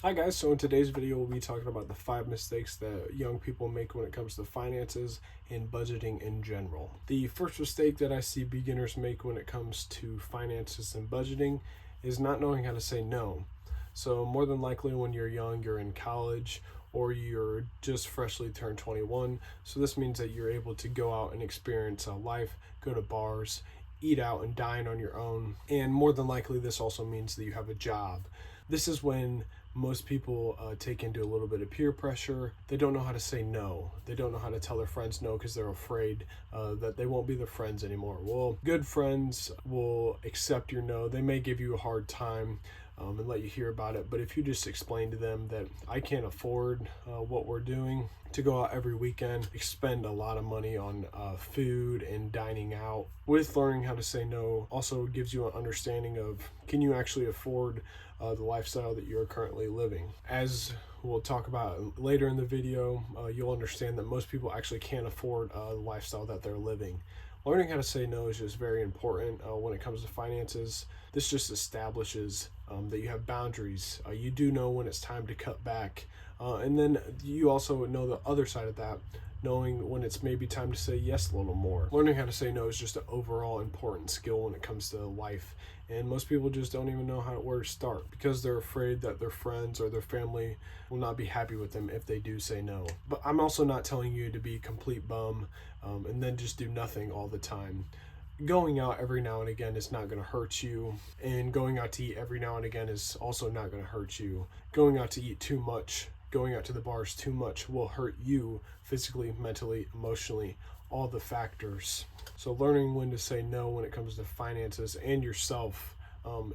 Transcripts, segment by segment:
Hi guys, so in today's video we'll be talking about the 5 mistakes that young people make when it comes to finances and budgeting in general. The first mistake that I see beginners make when it comes to finances and budgeting is not knowing how to say no. So more than likely when you're young, you're in college or you're just freshly turned 21. So this means that you're able to go out and experience life, go to bars, eat out and dine on your own. And more than likely this also means that you have a job. This is when most people take into a little bit of peer pressure. They don't know how to say no. They don't know how to tell their friends no because they're afraid that they won't be their friends anymore. Well, good friends will accept your no. They may give you a hard time and let you hear about it. But if you just explain to them that I can't afford what we're doing, to go out every weekend, expend a lot of money on food and dining out. With learning how to say no also gives you an understanding of, can you actually afford the lifestyle that you're currently living? As we'll talk about later in the video, you'll understand that most people actually can't afford the lifestyle that they're living. Learning how to say no is just very important when it comes to finances. This just establishes that you have boundaries. You do know when it's time to cut back. And then you also know the other side of that, knowing when it's maybe time to say yes a little more. Learning how to say no is just an overall important skill when it comes to life. And most people just don't even know where to start because they're afraid that their friends or their family will not be happy with them if they do say no. But I'm also not telling you to be a complete bum and then just do nothing all the time. Going out every now and again is not going to hurt you, and going out to eat every now and again is also not going to hurt you. Going out to eat too much, going out to the bars too much will hurt you physically, mentally, emotionally, all the factors. So learning when to say no when it comes to finances and yourself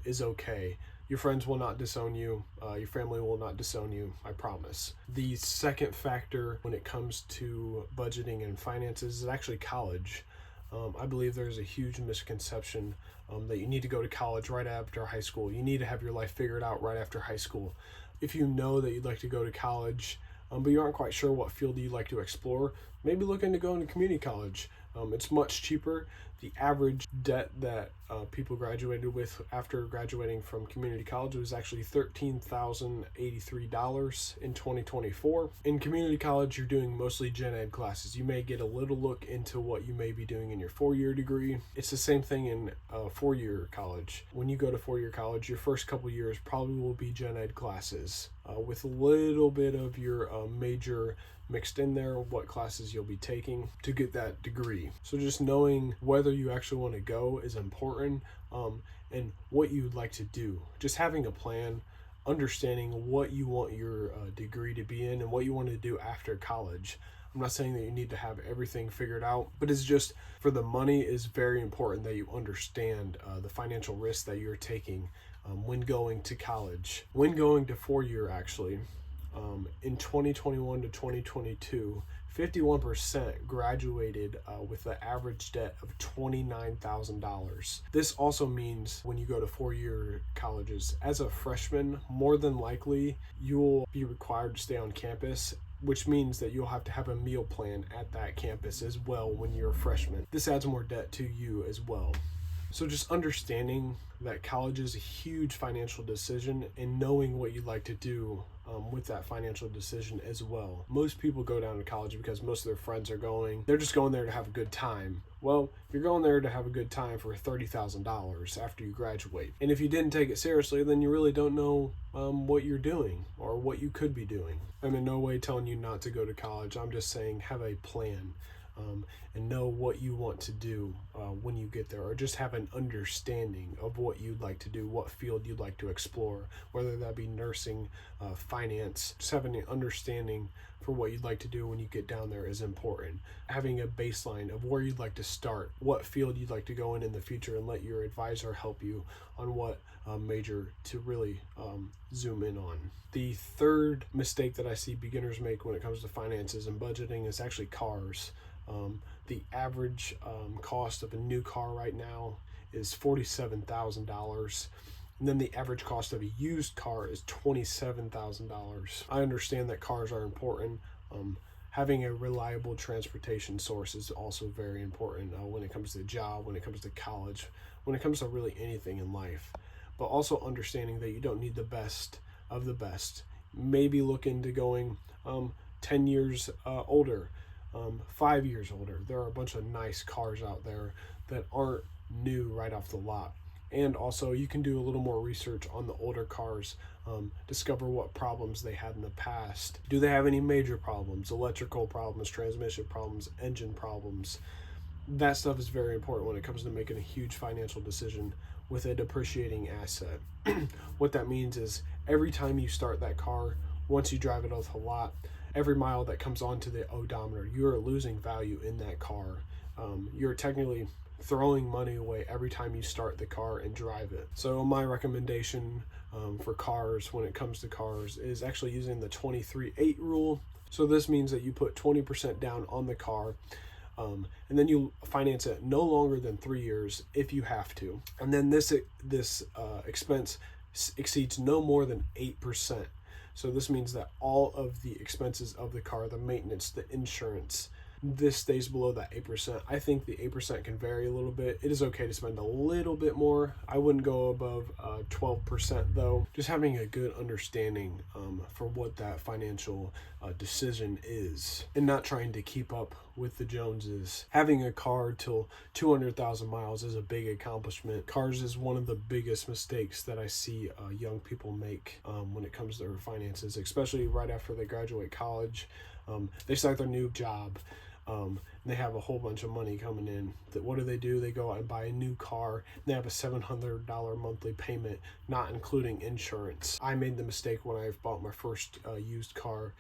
is okay. Your friends will not disown you. Your family will not disown you, I promise. The second factor when it comes to budgeting and finances is actually college. I believe there's a huge misconception that you need to go to college right after high school. You need to have your life figured out right after high school. If you know that you'd like to go to college, but you aren't quite sure what field you'd like to explore, maybe look into going to community college. It's much cheaper. The average debt that people graduated with after graduating from community college was actually $13,083 in 2024. In community college, you're doing mostly gen ed classes. You may get a little look into what you may be doing in your 4-year degree. It's the same thing in 4-year college. When you go to 4-year college, your first couple years probably will be gen ed classes with a little bit of your major mixed in there, what classes you'll be taking to get that degree. So just knowing whether you actually want to go is important, and what you'd like to do. Just having a plan, understanding what you want your degree to be in and what you want to do after college. I'm not saying that you need to have everything figured out, but it's just for the money is very important that you understand the financial risk that you're taking when going to college. When going to 4-year, actually, in 2021 to 2022, 51% graduated with an average debt of $29,000. This also means when you go to 4-year colleges, as a freshman, more than likely you'll be required to stay on campus, which means that you'll have to have a meal plan at that campus as well when you're a freshman. This adds more debt to you as well. So just understanding that college is a huge financial decision and knowing what you'd like to do with that financial decision as well. Most people go down to college because most of their friends are going. They're just going there to have a good time. Well, you're going there to have a good time for $30,000 after you graduate. And if you didn't take it seriously, then you really don't know what you're doing or what you could be doing. I'm in no way telling you not to go to college. I'm just saying have a plan. And know what you want to do when you get there, or just have an understanding of what you'd like to do, what field you'd like to explore, whether that be nursing, finance. Just having an understanding for what you'd like to do when you get down there is important. Having a baseline of where you'd like to start, what field you'd like to go in the future, and let your advisor help you on what major to really zoom in on. The third mistake that I see beginners make when it comes to finances and budgeting is actually cars. The average cost of a new car right now is $47,000. And then the average cost of a used car is $27,000. I understand that cars are important. Having a reliable transportation source is also very important when it comes to job, when it comes to college, when it comes to really anything in life. But also understanding that you don't need the best of the best. maybe look into going 10 years older, 5 years older. There are a bunch of nice cars out there that aren't new right off the lot. And also, you can do a little more research on the older cars, discover what problems they had in the past. Do they have any major problems, electrical problems, transmission problems, engine problems? That stuff is very important when it comes to making a huge financial decision with a depreciating asset. What that means is every time you start that car, once you drive it off the lot, every mile that comes onto the odometer, you are losing value in that car. You're technically throwing money away every time you start the car and drive it. So my recommendation for cars, when it comes to cars, is actually using the 23/8 rule. So this means that you put 20% down on the car, and then you finance it no longer than 3 years if you have to. And then this expense exceeds no more than 8%. So this means that all of the expenses of the car, the maintenance, the insurance, this stays below that 8%. I think the 8% can vary a little bit. It is okay to spend a little bit more. I wouldn't go above 12% though. Just having a good understanding for what that financial decision is, and not trying to keep up with the Joneses. Having a car till 200,000 miles is a big accomplishment. Cars is one of the biggest mistakes that I see young people make when it comes to their finances, especially right after they graduate college. They start their new job. And they have a whole bunch of money coming in. What do? They go out and buy a new car. And they have a $700 monthly payment, not including insurance. I made the mistake when I bought my first used car.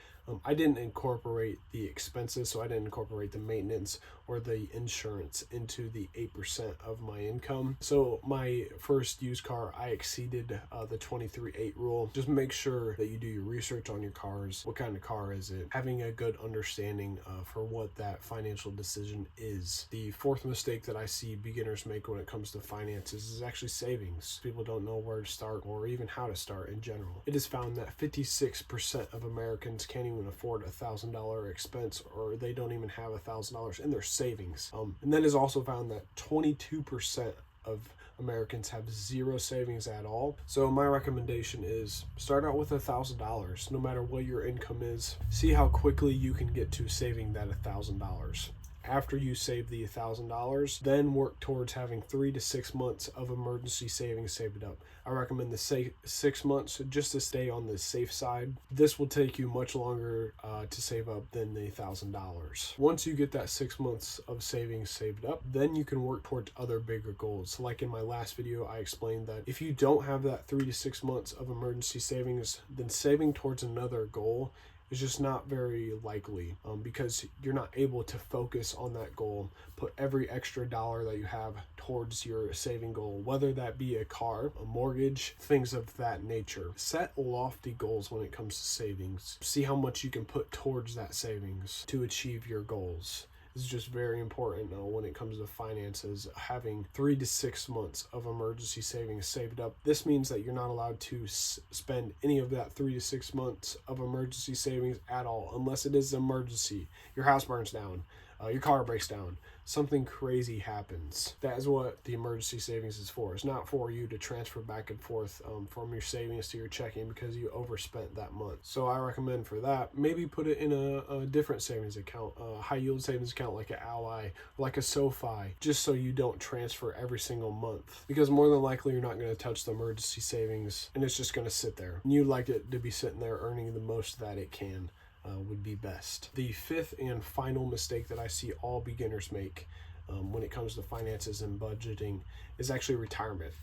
I didn't incorporate the expenses, so I didn't incorporate the maintenance or the insurance into the 8% of my income. So my first used car, I exceeded the 23/8 rule. Just make sure that you do your research on your cars. What kind of car is it? Having a good understanding for what that financial decision is. The fourth mistake that I see beginners make when it comes to finances is actually savings. People don't know where to start or even how to start in general. It is found that 56% of Americans can't even afford $1,000 expense, or they don't even have $1,000 in their savings. And then is also found that 22% of Americans have zero savings at all. So my recommendation is start out with $1,000, no matter what your income is. See how quickly you can get to saving that $1,000. After you save the $1,000, then work towards having 3 to 6 months of emergency savings saved up. I recommend the 6 months just to stay on the safe side. This will take you much longer to save up than the $1,000. Once you get that 6 months of savings saved up, then you can work towards other bigger goals. Like in my last video, I explained that if you don't have that 3 to 6 months of emergency savings, then saving towards another goal is just not very likely, because you're not able to focus on that goal, put every extra dollar that you have towards your saving goal, whether that be a car, a mortgage, things of that nature. Set lofty goals when it comes to savings. See how much you can put towards that savings to achieve your goals. Is just very important when it comes to finances. Having 3 to 6 months of emergency savings saved up. This means that you're not allowed to spend any of that 3 to 6 months of emergency savings at all, unless it is an emergency. Your house burns down, your car breaks down, something crazy happens. That is what the emergency savings is for. It's not for you to transfer back and forth from your savings to your checking because you overspent that month. So I recommend for that, maybe put it in a different savings account, a high yield savings account like an Ally, like a SoFi, just so you don't transfer every single month. Because more than likely you're not going to touch the emergency savings and it's just going to sit there. And you'd like it to be sitting there earning the most that it can. Would be best. The fifth and final mistake that I see all beginners make when it comes to finances and budgeting is actually retirement.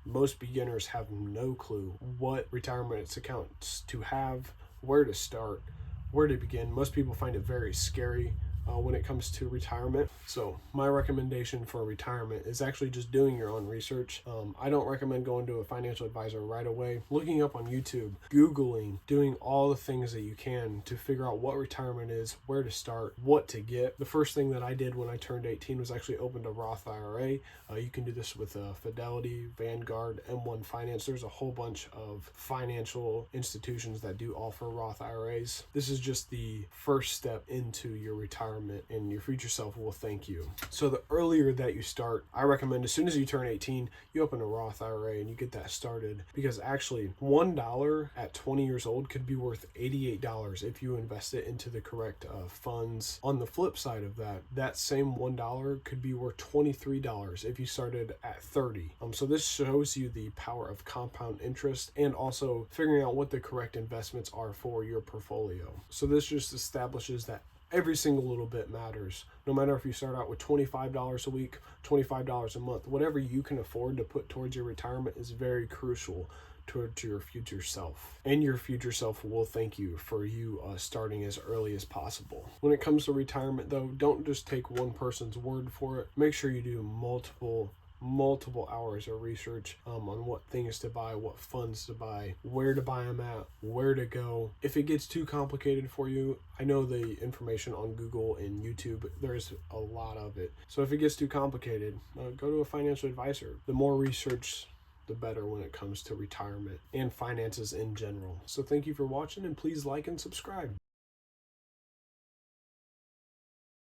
Most beginners have no clue what retirement accounts to have, where to start, where to begin. Most people find it very scary when it comes to retirement. So my recommendation for retirement is actually just doing your own research. I don't recommend going to a financial advisor right away. Looking up on YouTube, Googling, doing all the things that you can to figure out what retirement is, where to start, what to get. The first thing that I did when I turned 18 was actually opened a Roth IRA. You can do this with Fidelity, Vanguard, M1 Finance. There's a whole bunch of financial institutions that do offer Roth IRAs. This is just the first step into your retirement retirement, and your future self will thank you. So the earlier that you start, I recommend as soon as you turn 18, you open a Roth IRA and you get that started, because actually $1 at 20 years old could be worth $88 if you invest it into the correct funds. On the flip side of that, that same $1 could be worth $23 if you started at 30. So this shows you the power of compound interest and also figuring out what the correct investments are for your portfolio. So this just establishes that every single little bit matters. No matter if you start out with $25 a week, $25 a month, whatever you can afford to put towards your retirement is very crucial towards your future self. And your future self will thank you for you starting as early as possible. When it comes to retirement though, don't just take one person's word for it. Make sure you do multiple hours of research on what things to buy, what funds to buy, where to buy them at, where to go. If it gets too complicated for you, I know the information on Google and YouTube, there's a lot of it. So if it gets too complicated, go to a financial advisor. The more research, the better when it comes to retirement and finances in general. So thank you for watching, and please like and subscribe.